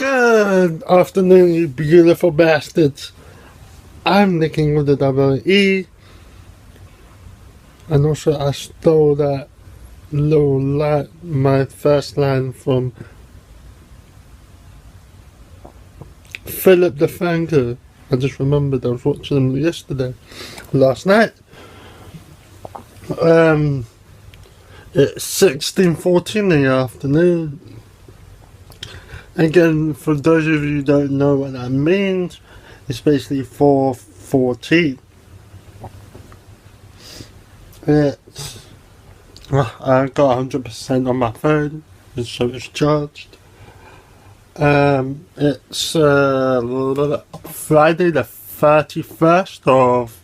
Good afternoon, you beautiful bastards. I'm the king of the WWE, and also I stole that little my first line from Philip the Franco. I just remembered I was watching him last night. It's 16:14 in the afternoon. Again, for those of you who don't know what that means, it's basically 4:14. I got 100% on my phone, so it's charged. It's Friday the 31st of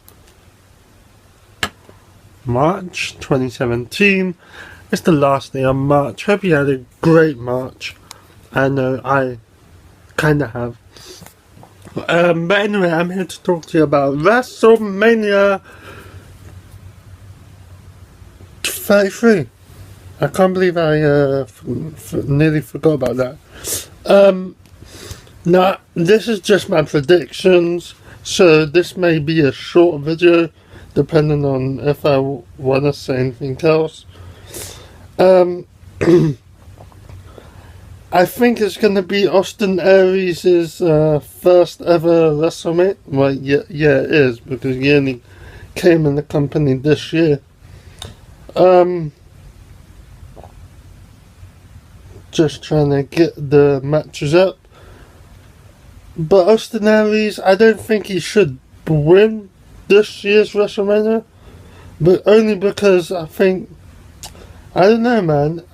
March 2017. It's the last day of March. Hope you had a great March. I know I kind of have. But anyway, I'm here to talk to you about WrestleMainai 33. I can't believe I nearly forgot about that. Now, this is just my predictions, so this may be a short video, depending on if I want to say anything else. I think it's going to be Austin Aries' first ever WrestleMania. Well, yeah, it is, because he only came in the company this year. Just trying to get the matches up. But Austin Aries, I don't think he should win this year's WrestleMania. But only because I don't know, man.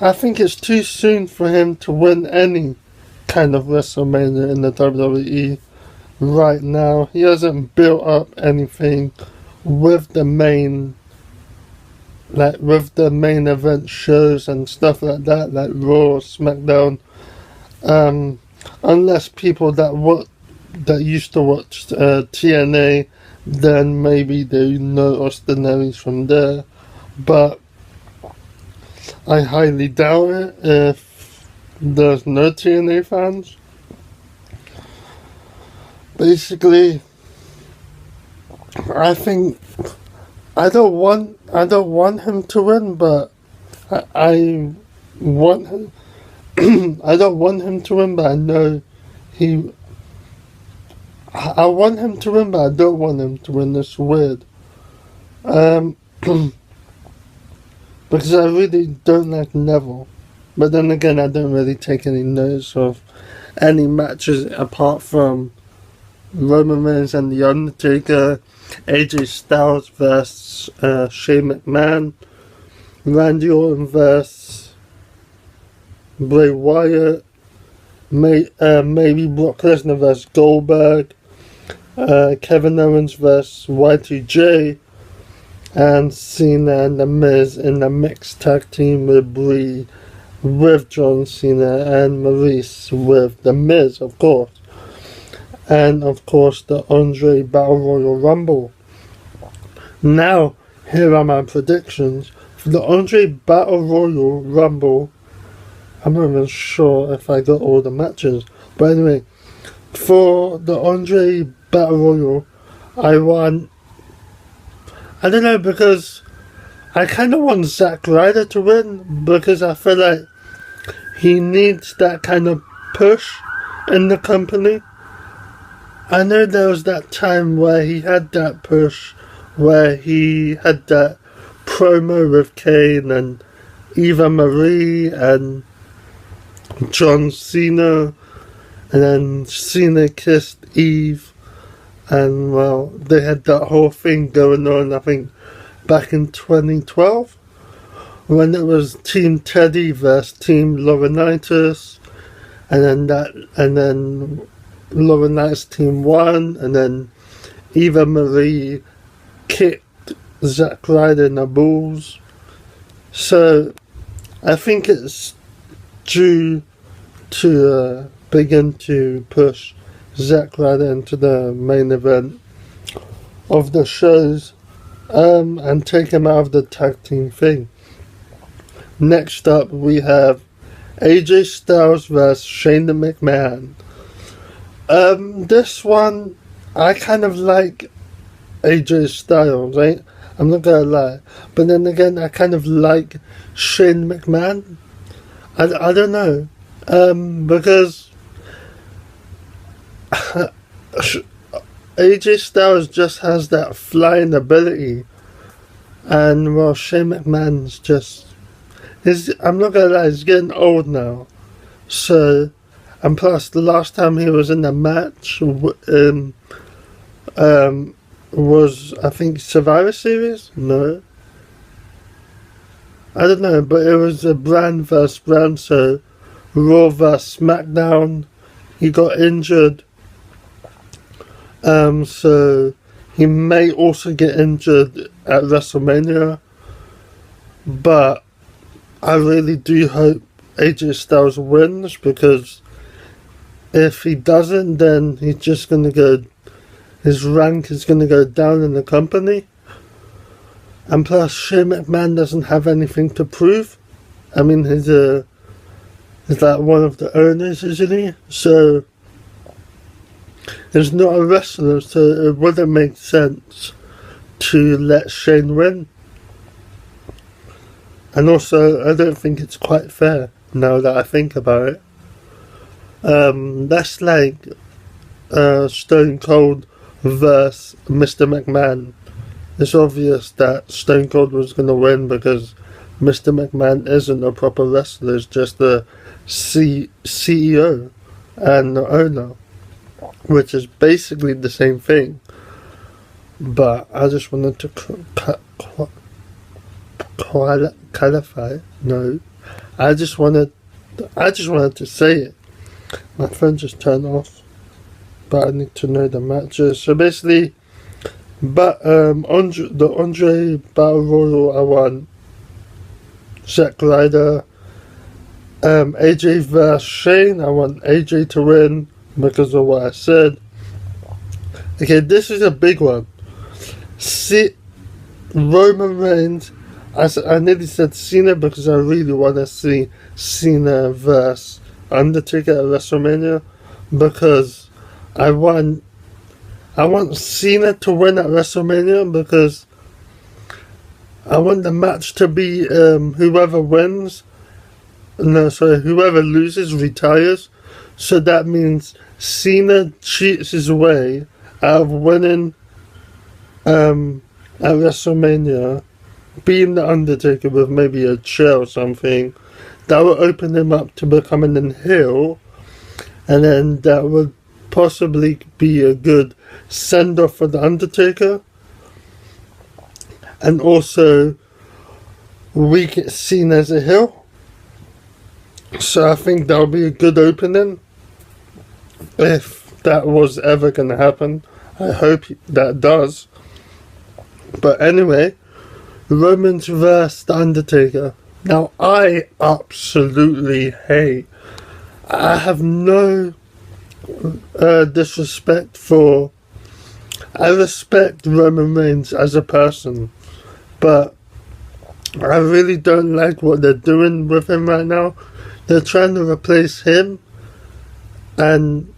I think it's too soon for him to win any kind of WrestleMania in the WWE right now. He hasn't built up anything with the main event shows and stuff like that, like Raw, SmackDown. Unless people that used to watch TNA, then maybe they know Austin Aries from there. But I highly doubt it if there's no TNA fans. Basically, I think I don't want him to win, but I want him. I don't want him to win, but I know I want him to win, but I don't want him to win. It's weird. Because I really don't like Neville. But then again, I don't really take any notice of any matches apart from Roman Reigns and The Undertaker, AJ Styles vs Shane McMahon, Randy Orton vs Bray Wyatt, maybe Brock Lesnar vs Goldberg, Kevin Owens vs Y2J, and Cena and The Miz in the mixed tag team with Brie, with John Cena and Maurice with The Miz, of course. And of course the Andre Battle Royal Rumble. Now, here are my predictions. For the Andre Battle Royal Rumble, I'm not even sure if I got all the matches. But anyway, for the Andre Battle Royal, I don't know, because I kind of want Zack Ryder to win, because I feel like he needs that kind of push in the company. I know there was that time where he had that push, where he had that promo with Kane and Eva Marie and John Cena, and then Cena kissed Eve. And well, they had that whole thing going on, I think, back in 2012, when it was Team Teddy versus Team Laurinaitis, and then Laurinaitis team won, and then Eva Marie kicked Zack Ryder in the balls. So I think it's due to begin to push Zack Ryder into the main event of the shows, and take him out of the tag team thing. Next up we have AJ Styles vs Shane McMahon. This one, I kind of like AJ Styles, right? I'm not gonna lie. But then again, I kind of like Shane McMahon. I don't know. Because AJ Styles just has that flying ability. And, well, Shane McMahon's just... I'm not gonna lie, he's getting old now. So, and plus, the last time he was in a match was, I think, Survivor Series? No. I don't know, but it was a brand versus brand, so Raw vs SmackDown. He got injured. So he may also get injured at WrestleMania. But I really do hope AJ Styles wins, because if he doesn't, then he's just going to go, his rank is going to go down in the company. And plus, Shane McMahon doesn't have anything to prove. I mean, he's like one of the owners, isn't he? So, he's not a wrestler, so it wouldn't make sense to let Shane win. And also, I don't think it's quite fair, now that I think about it. That's like Stone Cold versus Mr. McMahon. It's obvious that Stone Cold was going to win, because Mr. McMahon isn't a proper wrestler, he's just the CEO and the owner, which is basically the same thing. But I just wanted to clarify. No, I just wanted to say it. My phone just turned off, but I need to know the matches. So basically, but the Andre Battle Royal, I won. Zack Ryder. AJ vs Shane, I want AJ to win because of what I said. Okay, this is a big one. Roman Reigns. I nearly said Cena because I really want to see Cena vs Undertaker at WrestleMania, because I want Cena to win at WrestleMania, because I want the match to be whoever loses retires. So that means Cena cheats his way out of winning at WrestleMania, being the Undertaker with maybe a chair or something. That would open him up to becoming a heel, and then that would possibly be a good send-off for the Undertaker. And also, we get seen as a heel. So I think that would be a good opening, if that was ever going to happen. I hope that does. But anyway, Roman's vs. The Undertaker. Now, I absolutely hate... I have no disrespect for... I respect Roman Reigns as a person, but I really don't like what they're doing with him right now. They're trying to replace him and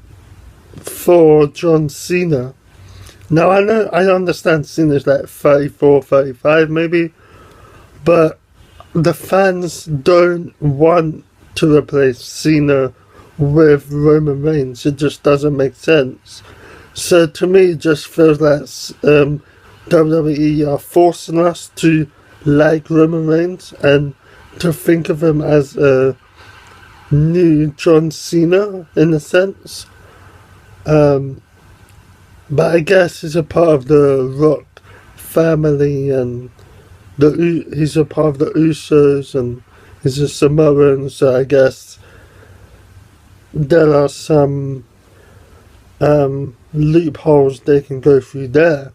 for John Cena. Now, I understand Cena's like 34, 35 maybe, but the fans don't want to replace Cena with Roman Reigns. It just doesn't make sense. So to me, it just feels like WWE are forcing us to like Roman Reigns and to think of him as a new John Cena in a sense. But I guess he's a part of the Rock family, and he's a part of the Usos, and he's a Samoan, so I guess there are some loopholes they can go through there,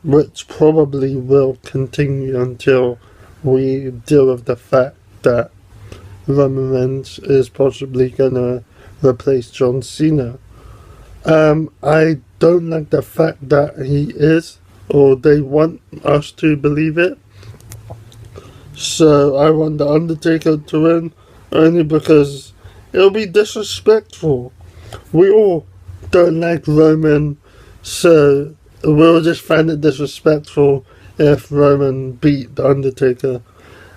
which probably will continue until we deal with the fact that Roman Reigns is possibly going to replace John Cena. I don't like the fact that he is, or they want us to believe it. So I want The Undertaker to win, only because it'll be disrespectful. We all don't like Roman, so we'll just find it disrespectful if Roman beat The Undertaker.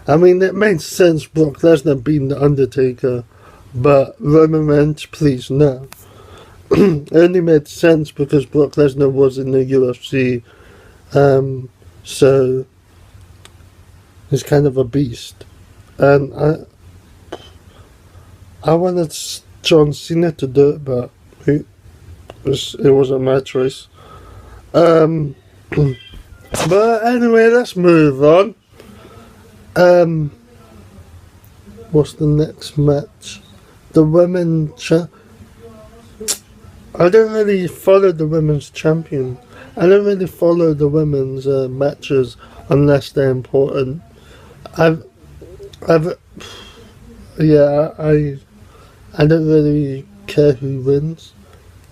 I mean, it makes sense Brock Lesnar beating The Undertaker, but Roman Reigns, please, no. It only made sense because Brock Lesnar was in the UFC, so he's kind of a beast. And I wanted John Cena to do it, but it wasn't my choice. But anyway, let's move on. What's the next match? The I don't really follow the women's champion. I don't really follow the women's matches unless they're important. I don't really care who wins.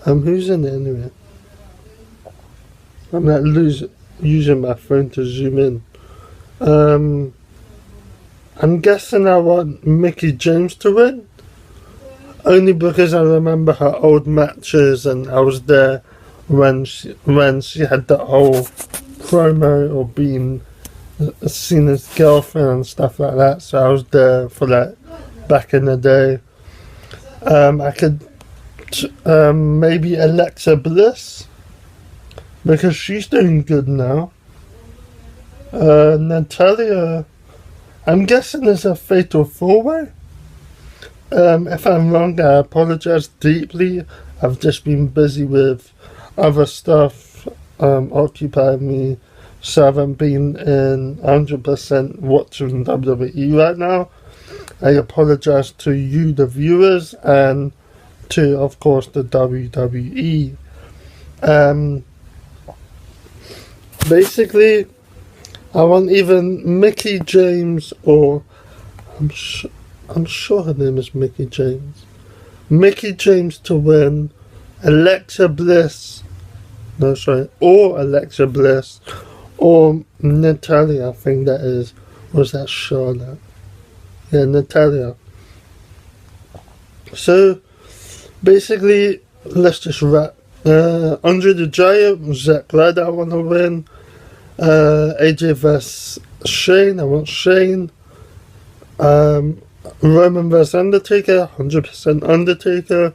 Who's in it anyway? I'm not using my phone to zoom in. I'm guessing I want Mickie James to win. Only because I remember her old matches and I was there when she had the whole promo or being seen as girlfriend and stuff like that. So I was there for that back in the day. I could maybe Alexa Bliss because she's doing good now. Natalia, I'm guessing it's a fatal 4-way. If I'm wrong, I apologize deeply. I've just been busy with other stuff occupying me, so I haven't been in 100% watching WWE right now. I apologize to you, the viewers, and to, of course, the WWE. Basically, I want even Mickie James or I'm sure her name is Mickie James. Mickie James to win. Or Alexa Bliss, or Natalia, I think that is. Was that Charlotte? Yeah, Natalia. So, basically, let's just wrap. Andre the Giant, Zack Ryder, I want to win. AJ vs Shane, I want Shane. Roman vs Undertaker, 100% Undertaker.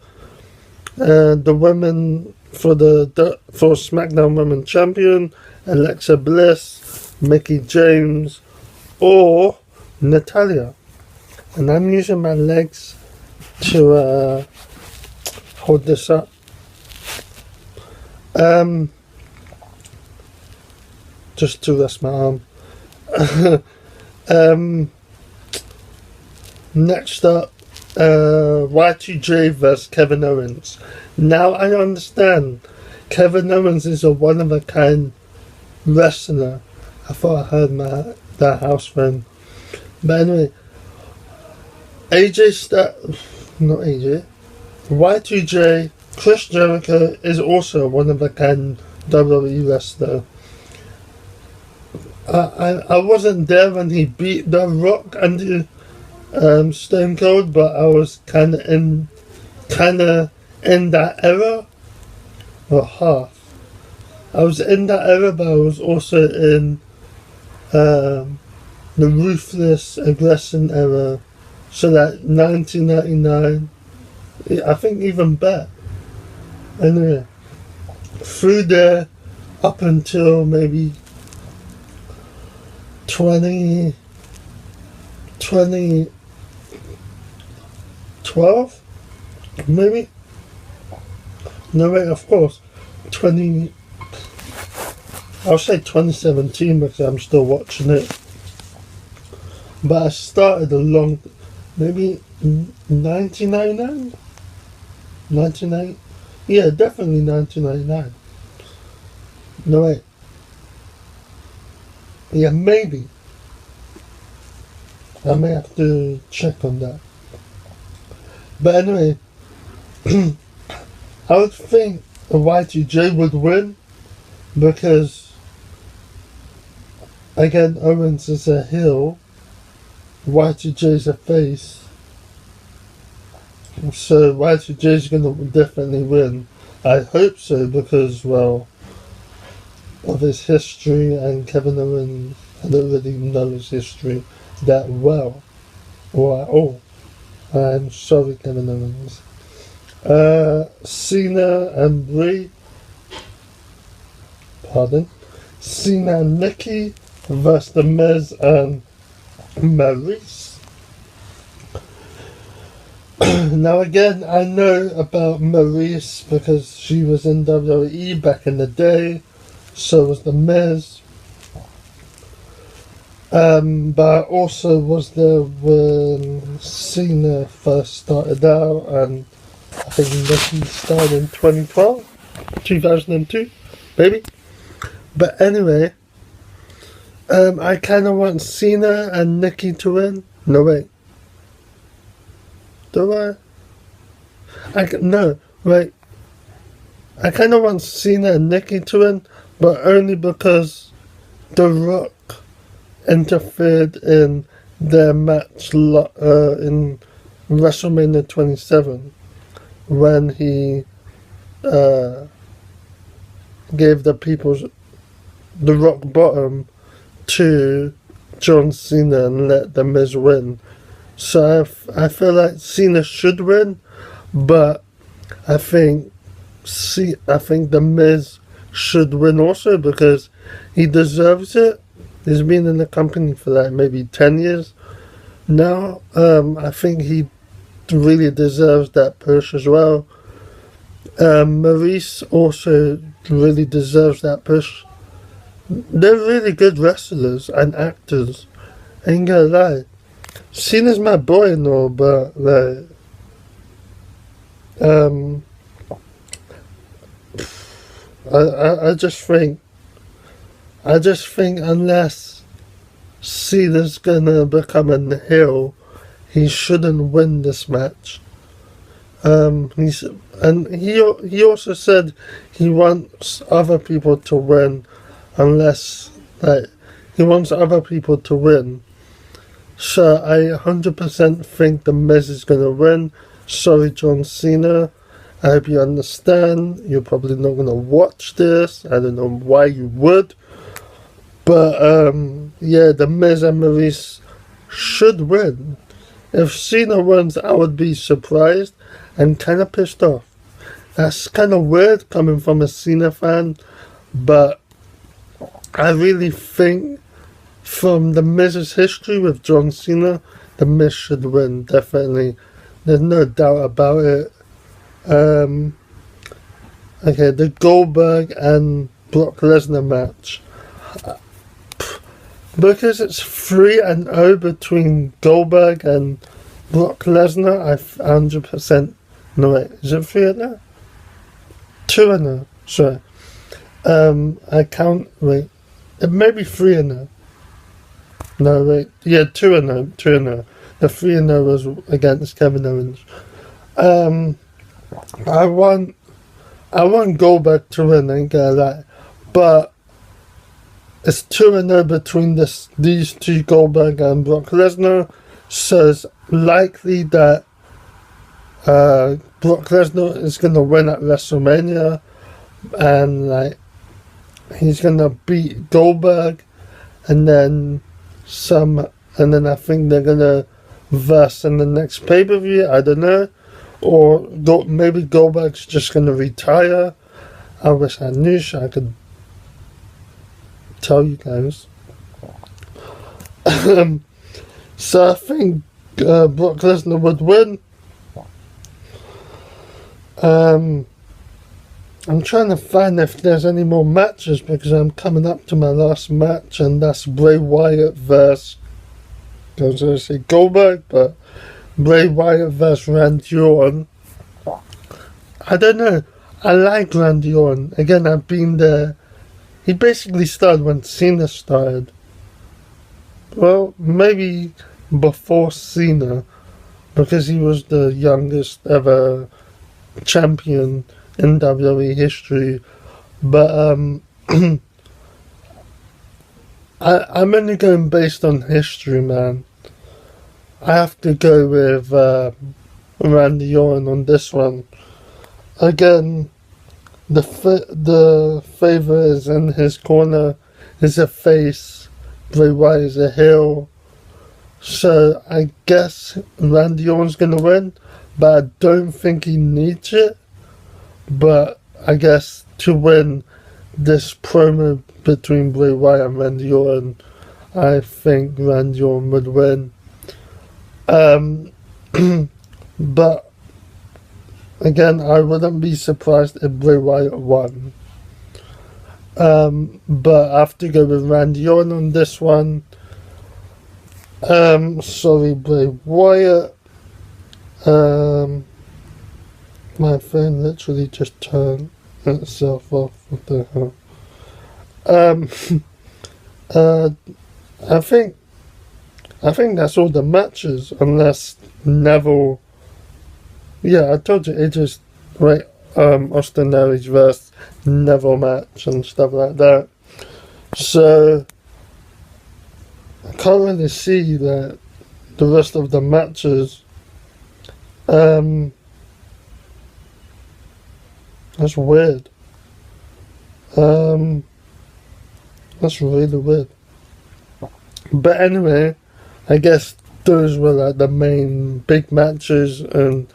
The women for SmackDown Women Champion, Alexa Bliss, Mickie James, or Natalia. And I'm using my legs to hold this up. Just to rest my arm. Next up, Y2J vs Kevin Owens. Now I understand. Kevin Owens is a one-of-a-kind wrestler. I thought I heard that house phone. But anyway, Y2J, Chris Jericho is also a one-of-a-kind WWE wrestler. I wasn't there when he beat The Rock and Stone Cold, but I was kind of in that era, or half. I was in that era, but I was also in the ruthless aggression era. So that 1999, I think even back. Anyway, through there up until maybe 2012, maybe? No, wait, of course. I'll say 2017 because I'm still watching it. But I started maybe 1999? 1999? Yeah, definitely 1999. No, wait. Yeah, maybe. I may have to check on that. But anyway, I would think Y2J would win because, again, Owens is a heel Y2J's a face. So Y2J's gonna definitely win. I hope so because, well, of his history, and Kevin Owens, I don't really know his history that well or at all. I'm sorry, Kevin Owens. Cena and Brie, pardon, Cena and Nikki versus The Miz and Maurice. Now again, I know about Maurice because she was in WWE back in the day, so was The Miz. But I also was there when Cena first started out, and I think Nikki started in 2002, maybe. But anyway, I kind of want Cena and Nikki to win. No, wait. Do I? No, wait. I kind of want Cena and Nikki to win, but only because The Rock interfered in their match in WrestleMania 27 when he gave the rock bottom to John Cena and let The Miz win. So I feel like Cena should win, but I think The Miz should win also because he deserves it. He's been in the company for like maybe 10 years now. I think he really deserves that push as well. Maurice also really deserves that push. They're really good wrestlers and actors. Ain't gonna lie. Cena's my boy and all, but like, I just think unless Cena's gonna become a heel, he shouldn't win this match. He also said he wants other people to win, unless like he wants other people to win. So I 100% think The Miz is gonna win. Sorry, John Cena. I hope you understand. You're probably not gonna watch this. I don't know why you would. But yeah, The Miz and Maurice should win. If Cena wins, I would be surprised and kind of pissed off. That's kind of weird coming from a Cena fan, but I really think from The Miz's history with John Cena, The Miz should win, definitely. There's no doubt about it. Okay, the Goldberg and Brock Lesnar match. Because it's 3-0 between Goldberg and Brock Lesnar, I 100%. No, wait, is it 3-0? 2-0, sorry. I count, wait, it may be 3-0. No, wait, yeah, 2-0, 2-0. The 3-0 was against Kevin Owens. I want Goldberg to win, ain't gonna lie. But it's 2-0 between these two, Goldberg and Brock Lesnar. So it's likely that Brock Lesnar is gonna win at WrestleMania, and like he's gonna beat Goldberg, and then I think they're gonna verse in the next pay-per-view. I don't know. Or maybe Goldberg's just going to retire. I wish I knew so I could tell you guys. So I think Brock Lesnar would win. I'm trying to find if there's any more matches because I'm coming up to my last match, and that's Bray Wyatt versus, I was going to say Goldberg, but Bray Wyatt vs Randy Orton. I don't know. I like Randy Orton. Again, I've been there. He basically started when Cena started. Well, maybe before Cena, because he was the youngest ever champion in WWE history. But I'm only going based on history, man. I have to go with Randy Orton on this one. Again, the favour is in his corner. He's a face. Bray Wyatt is a heel. So I guess Randy Orton's gonna win, but I don't think he needs it. But I guess to win this promo between Bray Wyatt and Randy Orton, I think Randy Orton would win. But again, I wouldn't be surprised if Bray Wyatt won. But I have to go with Randy Orton on this one. Sorry, Bray Wyatt. My phone literally just turned itself off. What the hell? I think that's all the matches, unless Neville. Yeah, I told you it just Austin Aries versus Neville match and stuff like that. So I can't really see that the rest of the matches. That's weird. That's really weird. But anyway, I guess those were like the main big matches in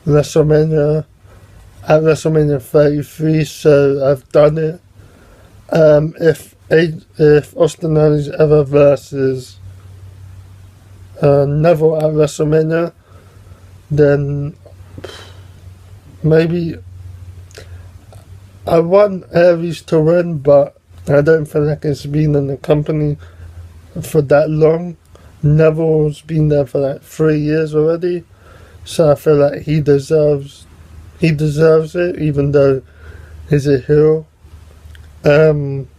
WrestleMania at WrestleMania 33. So I've done it. If Austin Aries ever versus Neville at WrestleMania, then maybe I want Aries to win, but I don't feel like it's been in the company for that long. Neville's been there for like 3 years already, so I feel like he deserves it, even though he's a heel. And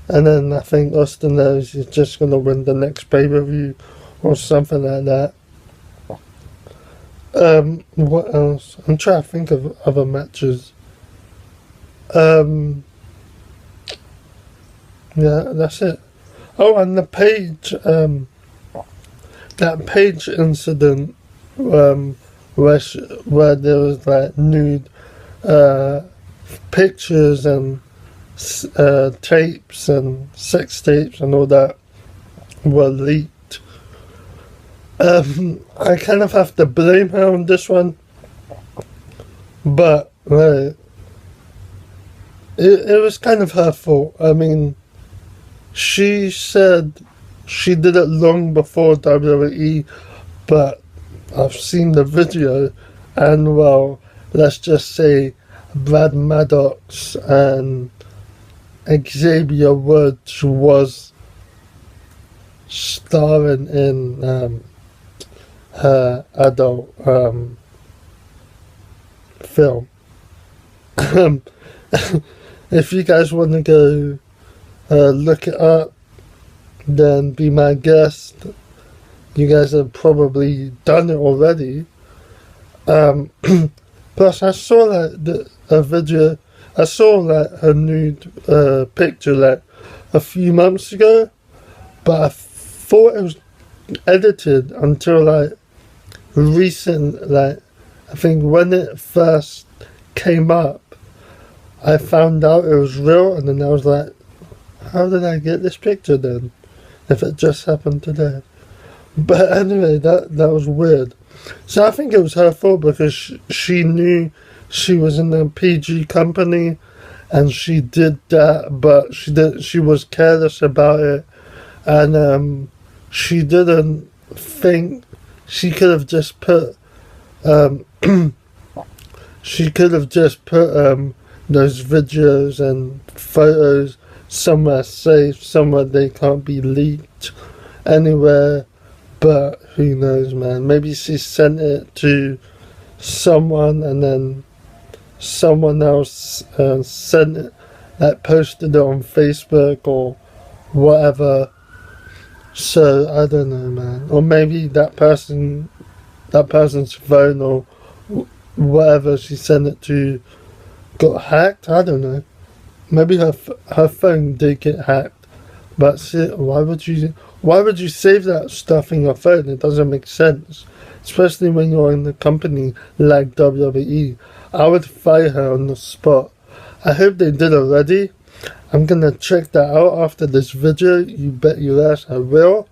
then I think Austin Aries is just gonna win the next pay-per-view or something like that. What else? I'm trying to think of other matches. Yeah, that's it. Oh, and the Paige, that Paige incident, where there was like nude, pictures and tapes and sex tapes and all that were leaked. I kind of have to blame her on this one, but it was kind of her fault. I mean, she said she did it long before WWE, but I've seen the video, and well, let's just say Brad Maddox and Xavier Woods was starring in her adult film. If you guys want to go look it up, then be my guest. You guys have probably done it already. Plus, I saw like a video. I saw like her nude picture like a few months ago, but I thought it was edited until like recent. Like I think when it first came up, I found out it was real, and then I was like, how did I get this picture then, if it just happened today? But anyway, that was weird. So I think it was her fault, because she knew she was in a PG company, and she did that, but she was careless about it, and she didn't think she could have just put those videos and photos somewhere safe, somewhere they can't be leaked anywhere. But who knows, man? Maybe she sent it to someone, and then someone else sent it, like posted it on Facebook or whatever. So I don't know, man. Or maybe that person's phone or whatever she sent it to got hacked. I don't know. Maybe her phone did get hacked. But why would you? Why would you save that stuff in your phone? It doesn't make sense. Especially when you're in a company like WWE. I would fire her on the spot. I hope they did already. I'm gonna check that out after this video. You bet your ass I will.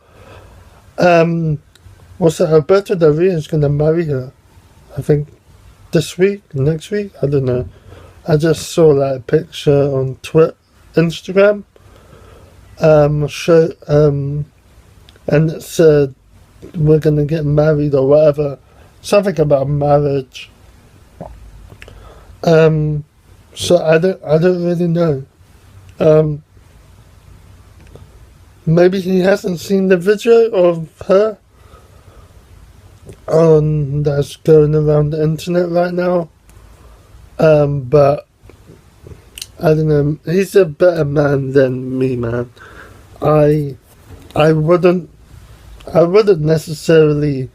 Also, Alberto Del Rio is gonna marry her. I think this week, next week, I don't know. I just saw that picture on Instagram. And it said we're gonna get married or whatever, something about marriage. So I don't really know. Maybe he hasn't seen the video of her that's going around the internet right now. But I don't know. He's a better man than me, man. I wouldn't necessarily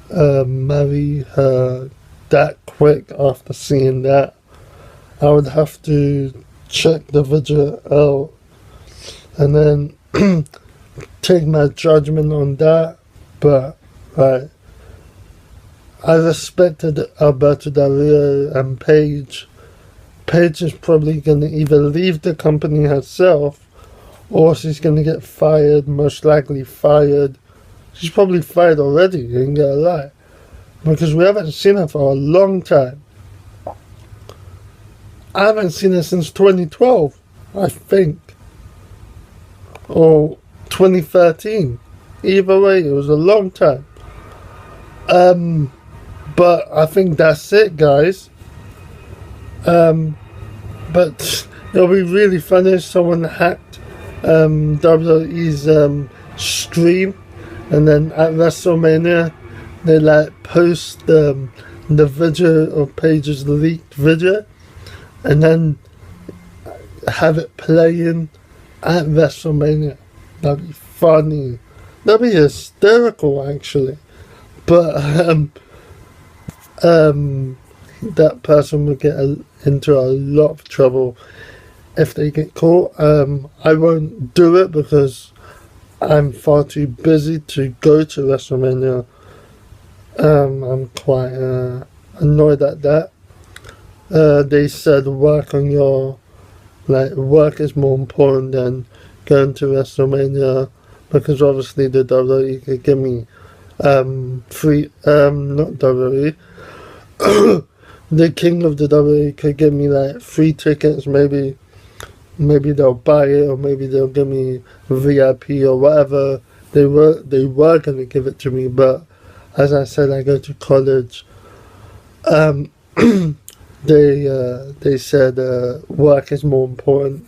marry her that quick after seeing that. I would have to check the video out and then take my judgment on that. But right, I respected Alberto Del Rio and Paige. Paige is probably gonna either leave the company herself, or she's gonna get fired, most likely fired. She's probably fired already, you ain't gonna lie. Because we haven't seen her for a long time. I haven't seen her since 2012, I think. Or 2013. Either way, it was a long time. But I think that's it, guys. But it'll be really funny if someone hacked WWE's stream, and then at WrestleMania they like post the video of Paige's leaked video, and then have it playing at WrestleMania. That'd be funny. That'd be hysterical, actually. But that person would get into a lot of trouble if they get caught. I won't do it because I'm far too busy to go to WrestleMania. I'm quite annoyed at that. They said work is more important than going to WrestleMania, because obviously the WWE could give me free, not WWE, the king of the WWE could give me like free tickets. Maybe they'll buy it, or maybe they'll give me VIP or whatever. They were gonna give it to me, but as I said, I go to college. They said work is more important.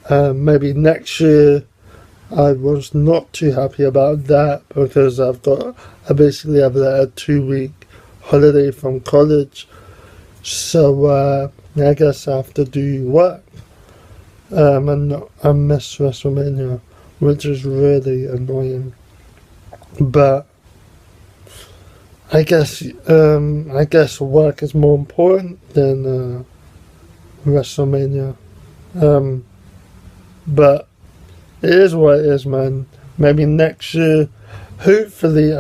Maybe next year. I was not too happy about that because I basically have like a 2-week holiday from college. So I guess I have to do work. And I miss WrestleMania, which is really annoying. But I guess work is more important than WrestleMania. But it is what it is, man. Maybe next year, hopefully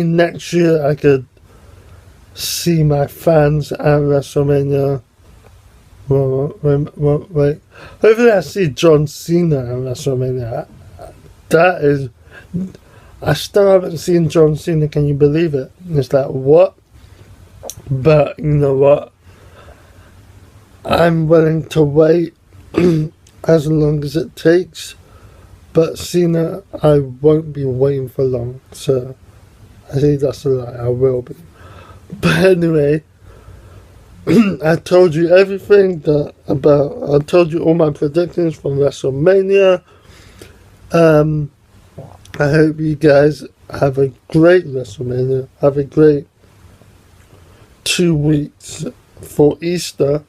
next year I could see my fans at WrestleMania. Wait. Hopefully I see John Cena at WrestleMania. I still haven't seen John Cena, can you believe it? It's like, what? But, you know what? I'm willing to wait as long as it takes. But Cena, I won't be waiting for long. So, I think that's a lie. I will be. But anyway, I told you everything I told you all my predictions from WrestleMania. I hope you guys have a great WrestleMania. Have a great 2 weeks for Easter.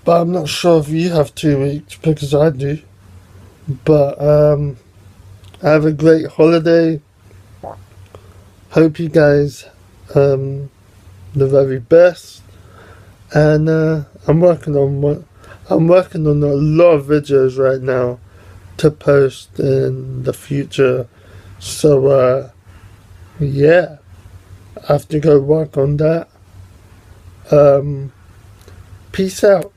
But I'm not sure if you have 2 weeks, because I do. But have a great holiday. Hope you guys the very best. And I'm working on I'm working on a lot of videos right now to post in the future. So, yeah, I have to go work on that. Peace out.